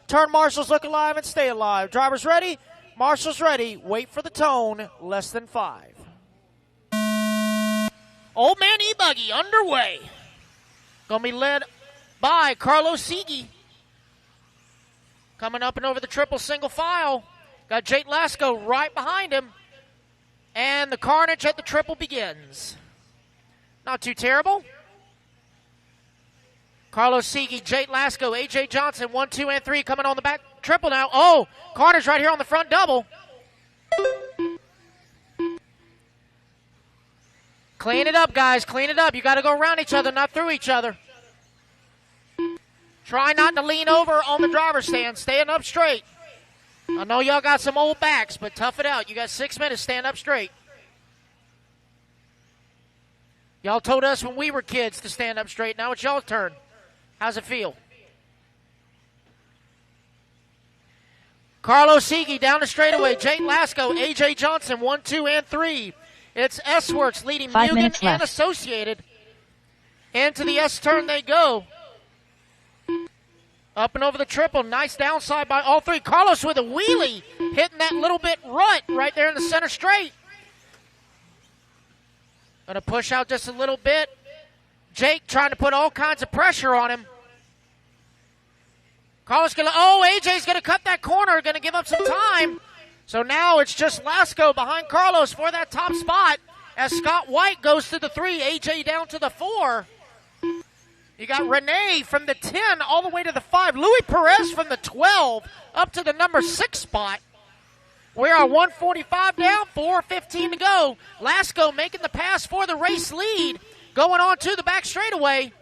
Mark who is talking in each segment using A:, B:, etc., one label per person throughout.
A: Turn marshals, look alive and stay alive. Drivers ready, marshals ready. Wait for the tone, less than 5. Old Man Ebuggy underway. Going to be led by Carlos Siege. Coming up and over the triple single file. Got Jake Lasco right behind him. And the carnage at the triple begins. Not too terrible. Carlos Siege, Jake Lasco, A.J. Johnson, 1, 2, and 3 coming on the back triple now. Oh, carnage right here on the front double. Clean it up, guys. Clean it up. You got to go around each other, not through each other. Try not to lean over on the driver's stand. Stand up straight. I know y'all got some old backs, but tough it out. You got 6 minutes. Stand up straight. Y'all told us when we were kids to stand up straight. Now it's y'all's turn. How's it feel? Carlos Siege down the straightaway. Jake Lasco, A.J. Johnson, 1, 2, and 3. It's S-Works leading Mugen and Associated. Into the S turn they go. Up and over the triple. Nice downside by all three. Carlos with a wheelie, hitting that little bit rut right there in the center straight. Going to push out just a little bit. Jake trying to put all kinds of pressure on him. Carlos going to, AJ's going to cut that corner, going to give up some time. So now it's just Lasco behind Carlos for that top spot as Scott White goes to the 3, AJ down to the 4. You got Renee from the 10 all the way to the 5. Louis Perez from the 12 up to the number 6 spot. We are 145 down, 4:15 to go. Lasco making the pass for the race lead. Going on to the back straightaway.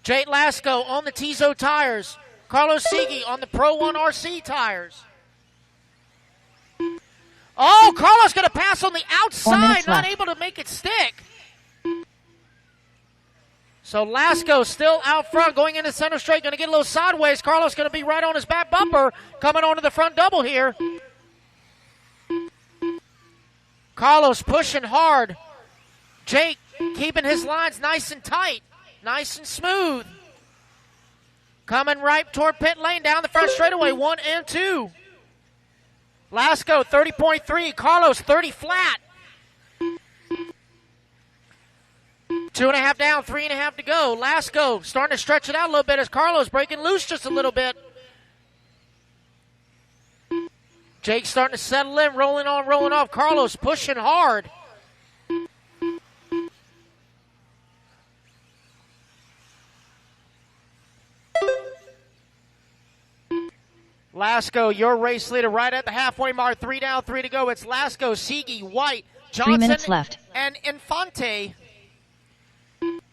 A: Jake Lasco on the Tizo tires. Carlos Siege on the Pro 1 RC tires. Oh, Carlos going to pass on the outside, not able to make it stick. So Lasco still out front, going into center straight, going to get a little sideways. Carlos going to be right on his back bumper, coming onto the front double here. Carlos pushing hard. Jake keeping his lines nice and tight, nice and smooth. Coming right toward pit lane, down the front straightaway, 1 and 2. Lasco 30.3, Carlos 30 flat. 2.5 down, 3.5 to go. Lasco starting to stretch it out a little bit as Carlos breaking loose just a little bit. Jake starting to settle in, rolling on, rolling off. Carlos pushing hard. Lasco, your race leader right at the halfway mark. 3 down, 3 to go. It's Lasco, Siege, White, Johnson,
B: 3 minutes left.
A: And Infante.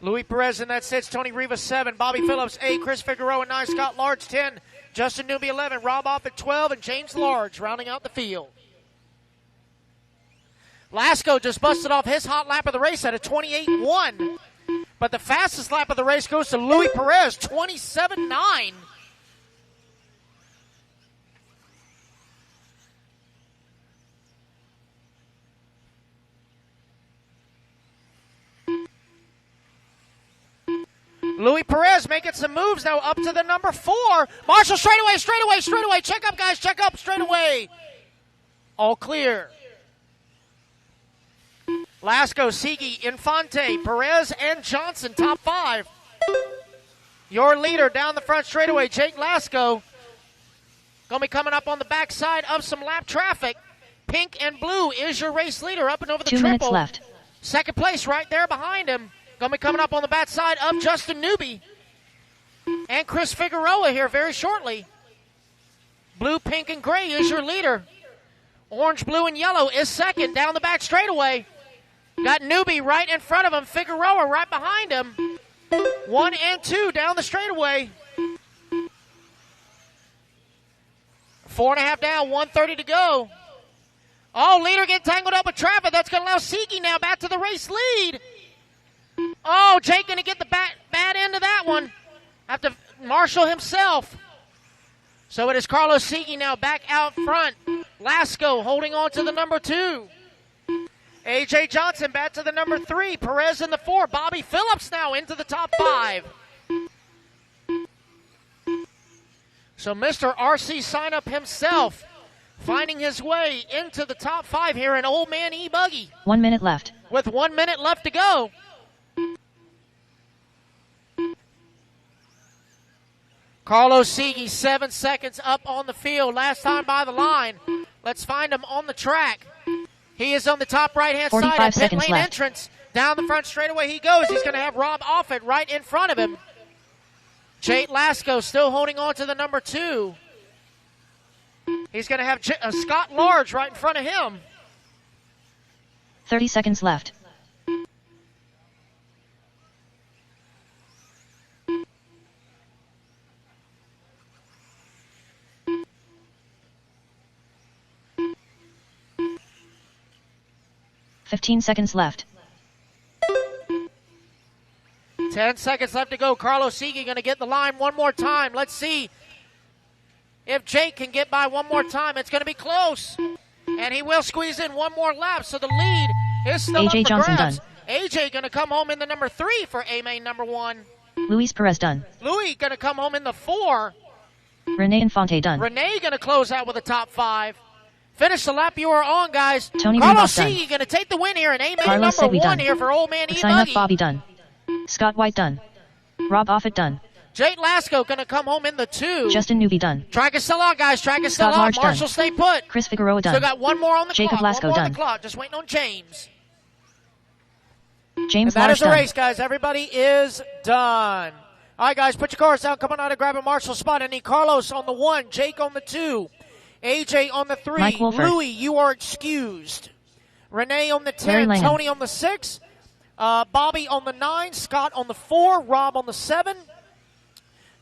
A: Louis Perez in that 6, Tony Rivas 7, Bobby Phillips 8, Chris Figueroa 9, Scott Large 10, Justin Newby 11, Rob Off at 12, and James Large rounding out the field. Lasco just busted off his hot lap of the race at a 28.1, but the fastest lap of the race goes to Louis Perez, 27.9. Louis Perez making some moves now up to the number 4. Marshall straightaway. Check up, guys. Check up straightaway. All clear. Lasco, Siege, Infante, Perez, and Johnson, top 5. Your leader down the front straightaway, Jake Lasco. Going to be coming up on the backside of some lap traffic. Pink and blue is your race leader up and over the
B: 2
A: triple.
B: minutes left.
A: Second place right there behind him. Going to be coming up on the backside of Justin Newby and Chris Figueroa here very shortly. Blue, pink, and gray is your leader. Orange, blue, and yellow is second down the back straightaway. Got Newby right in front of him. Figueroa right behind him. 1 and 2 down the straightaway. 4.5 down, 1:30 to go. Oh, leader getting tangled up with traffic. That's going to allow Siege now back to the race lead. Oh, Jake going to get the bad end of that one. Have to marshal himself. So it is Carlos Siege now back out front. Lasco holding on to the number 2. A.J. Johnson back to the number 3. Perez in the 4. Bobby Phillips now into the top 5. So Mr. RC Sign Up himself finding his way into the top 5 here in Old Man Ebuggy.
B: 1 minute left.
A: With 1 minute left to go. Carlos Siege, 7 seconds up on the field. Last time by the line. Let's find him on the track. He is on the top right-hand side of pit lane entrance. Down the front straightaway he goes. He's going to have Rob Offit right in front of him. Jake Lasco still holding on to the number 2. He's going to have Scott Large right in front of him.
B: 30 seconds left. $15 seconds left.
A: 10 seconds left to go. Carlos Siege going to get the line one more time. Let's see if Jake can get by one more time. It's going to be close. And he will squeeze in one more lap, so the lead is still
B: AJ
A: up for
B: Johnson
A: grabs.
B: done.
A: AJ going to come home in the number 3 for A-Main number 1.
B: Luis Perez done.
A: Louis going to come home in the 4.
B: Renee Infante done.
A: Renee going to close out with a top 5. Finish the lap you are on, guys.
B: Tony
A: Carlos
B: Siege
A: Siege going to take the win here in A-Main
B: Carlos
A: number 1
B: done.
A: here for Old Man
B: Sign up
A: Ebuggy.
B: Bobby done. Scott White done. Rob Offit done.
A: Jake Lasco going to come home in the 2.
B: Justin Newby done.
A: Track is still on, guys. Track is still
B: Scott
A: on.
B: Large
A: Marshall,
B: done.
A: stay put.
B: Chris Figueroa done.
A: Still got one more on the
B: Jacob
A: clock.
B: Lasco
A: One more on
B: done.
A: the clock. Just waiting on James.
B: James
A: And that
B: Large
A: is the
B: done.
A: race, guys. Everybody is done. All right, guys, put your cars down. Come on out and grab a Marshall spot. I need Carlos on the 1, Jake on the 2, AJ on the 3,
B: Mike Wolford.
A: Louis, you are excused. Renee on the
B: Larry
A: 10,
B: Lanham.
A: Tony on the 6, Bobby on the 9, Scott on the 4, Rob on the 7,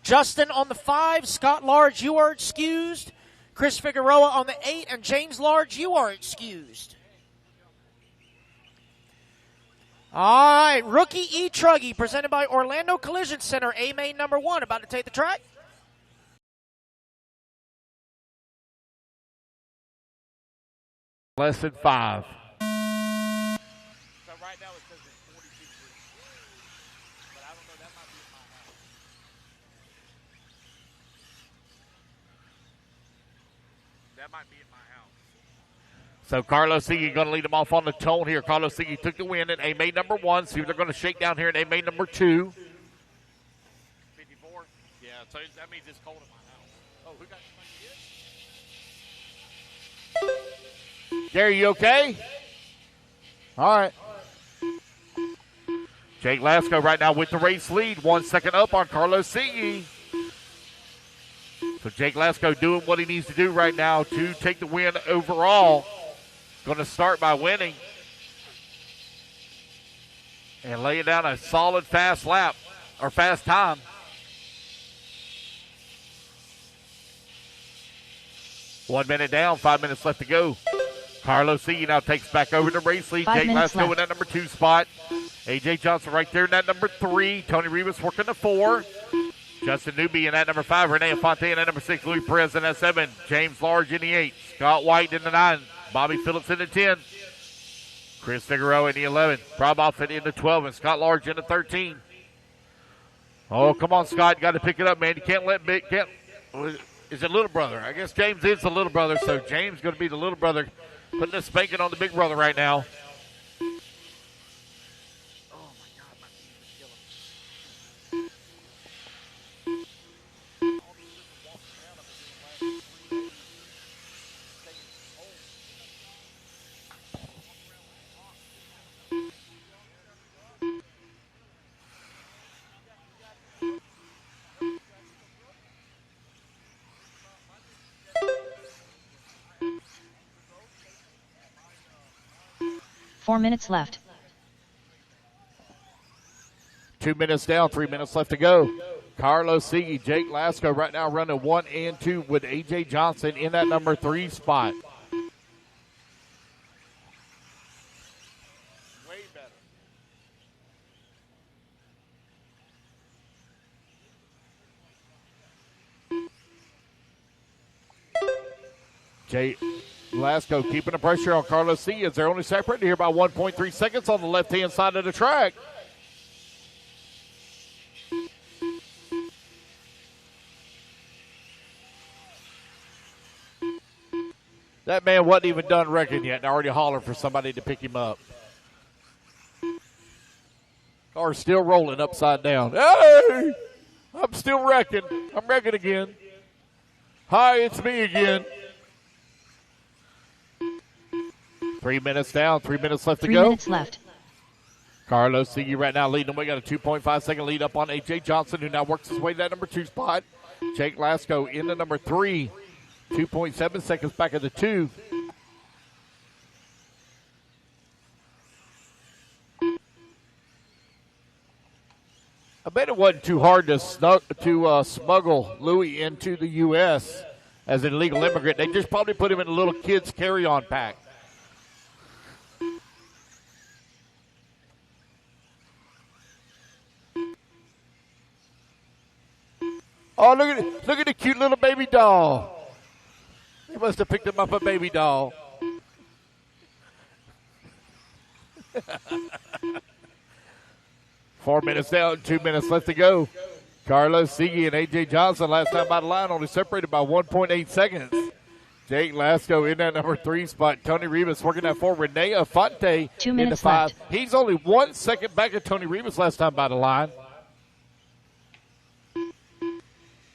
A: Justin on the 5, Scott Large, you are excused. Chris Figueroa on the 8, and James Large, you are excused. All right, Rookie E-Truggy, presented by Orlando Collision Center, A-Main number 1, about to take the track.
C: Less than 5.
D: So right now it says it's 42 degrees. But I don't know, that might be in my house. That might be in my house.
C: So Carlos Siege going to lead them off on the tone here. Carlos Siege took the win in A-Main number 1. See if they're going to shake down here in A-Main number 2.
D: 54? Yeah, so that means it's cold in my house. Oh, who got somebody here?
C: Gary, you okay? All right. Jake Lasco right now with the race lead. 1 second up on Carlos Siege. So Jake Lasco doing what he needs to do right now to take the win overall. Going to start by winning. And laying down a solid fast lap, or fast time. One minute down, 5 minutes left to go. Carlos Siege now takes back over the race lead.
B: 5
C: Jake
B: minutes
C: Lasco in
B: left.
C: that number 2 spot. AJ Johnson right there in that number 3. Tony Rivas working the 4. Justin Newby in that number 5. Renee Infante in that number 6. Louis Perez in that 7. James Large in the 8. Scott White in the 9. Bobby Phillips in the 10. Chris Figueroa in the 11. Rob Offit in the 12. And Scott Large in the 13. Oh, come on, Scott. You got to pick it up, man. You can't let big. Is it little brother? I guess James is the little brother, so James going to be the little brother, putting the spanking on the big brother right now.
B: Four minutes left.
C: 2 minutes down, 3 minutes left to go. Carlos Siege, Jake Lasco right now running 1 and 2 with AJ Johnson in that number 3 spot.
D: Way better.
C: Jake Lasco keeping the pressure on Carlos Siege. They're only separated here by 1.3 seconds on the left-hand side of the track. That man wasn't even done wrecking yet and already hollering for somebody to pick him up. Car's still rolling upside down. Hey! I'm still wrecking. I'm wrecking again. Hi, it's me again. 3 minutes down, 3 minutes left to go.
B: 3 minutes left.
C: Carlos Sigui right now leading. We got a 2.5-second lead up on A.J. Johnson, who now works his way to that number 2 spot. Jake Lasco in the number 3. 2.7 seconds back of the 2. I bet it wasn't too hard to smuggle Louis into the U.S. as an illegal immigrant. They just probably put him in a little kid's carry-on pack. Oh, look at the cute little baby doll. They must have picked him up a baby doll. Four minutes down, 2 minutes left to go. Carlos Sigui and A.J. Johnson last time by the line only separated by 1.8 seconds. Jake Lasco in that number 3 spot. Tony Rivas working that for Rene Afonte
B: 2
C: in
B: minutes
C: the 5.
B: left.
C: He's only 1 second back of Tony Rivas last time by the line.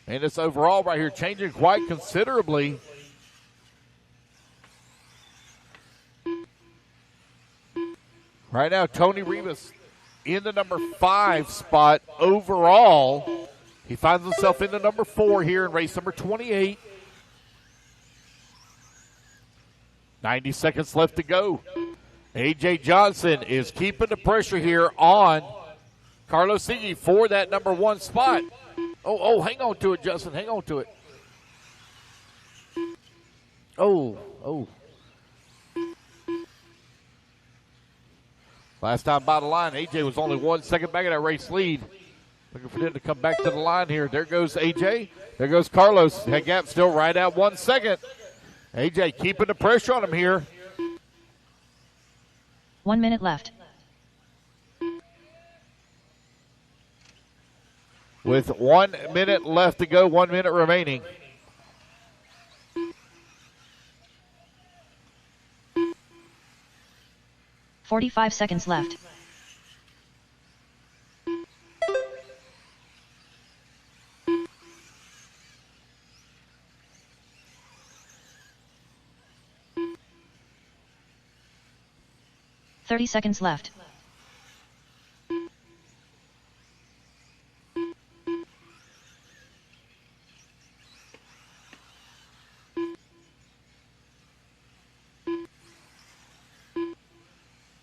C: And this overall right here changing quite considerably. Right now, Tony Rivas in the number 5 spot overall. He finds himself in the number 4 here in race number 28. 90 seconds left to go. A.J. Johnson is keeping the pressure here on Carlos Sigui for that number 1 spot. Oh, hang on to it, Justin. Hang on to it. Oh. Last time by the line, A.J. was only 1 second back of that race lead. Looking for them to come back to the line here. There goes A.J. There goes Carlos. That gap still right at 1 second. A.J. keeping the pressure on him here.
B: 1 minute left.
C: With 1 minute left to go, 1 minute remaining.
B: $45 seconds left. $30 seconds left.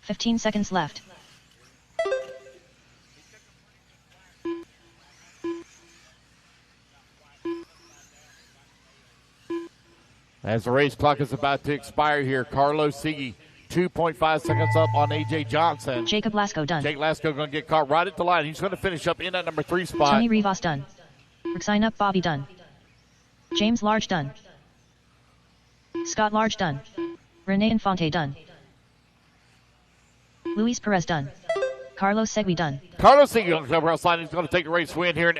B: $15 seconds left.
C: As the race clock is about to expire here, Carlos Sigui 2.5 seconds up on A.J. Johnson.
B: Jacob Lasco done.
C: Jake Lasco going to get caught right at the line. He's going to finish up in that number 3 spot.
B: Tony Rivas done. Sign up Bobby done. James Large done. Scott Large done. Rene Infante done. Luis Perez done. Carlos Segui done.
C: Carlos Sigui on the clubhouse line. He's going to take the race win here in